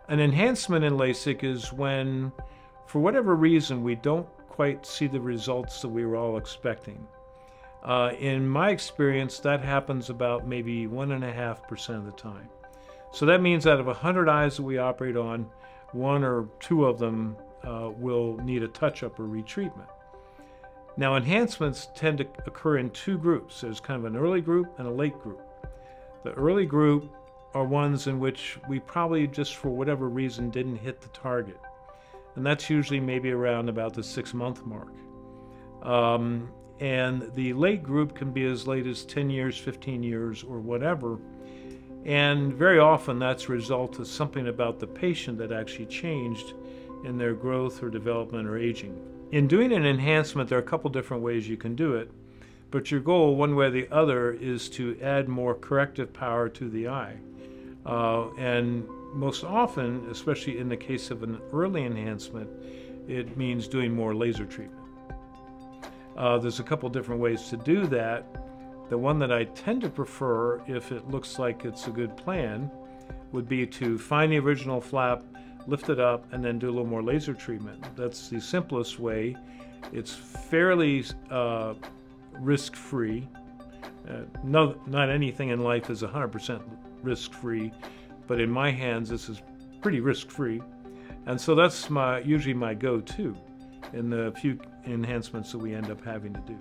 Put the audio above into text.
An enhancement in LASIK is when, for whatever reason, we don't quite see the results that we were all expecting. In my experience, that happens about maybe 1.5% of the time. So that means out of 100 eyes that we operate on, 1 or 2 of them will need a touch-up or retreatment. Now, enhancements tend to occur in 2 groups. There's kind of an early group and a late group. The early group are ones in which we probably just for whatever reason didn't hit the target. And that's usually maybe around about the 6-month mark. And the late group can be as late as 10 years, 15 years, or whatever. And very often that's a result of something about the patient that actually changed in their growth or development or aging. In doing an enhancement, there are a couple different ways you can do it, but your goal, one way or the other, is to add more corrective power to the eye. And most often, especially in the case of an early enhancement, it means doing more laser treatment. There's a couple different ways to do that. The one that I tend to prefer, if it looks like it's a good plan, would be to find the original flap, lift it up, and then do a little more laser treatment. That's the simplest way. It's fairly risk-free. Not anything in life is 100% risk-free, but in my hands this is pretty risk-free. And so that's usually my go-to in the few enhancements that we end up having to do.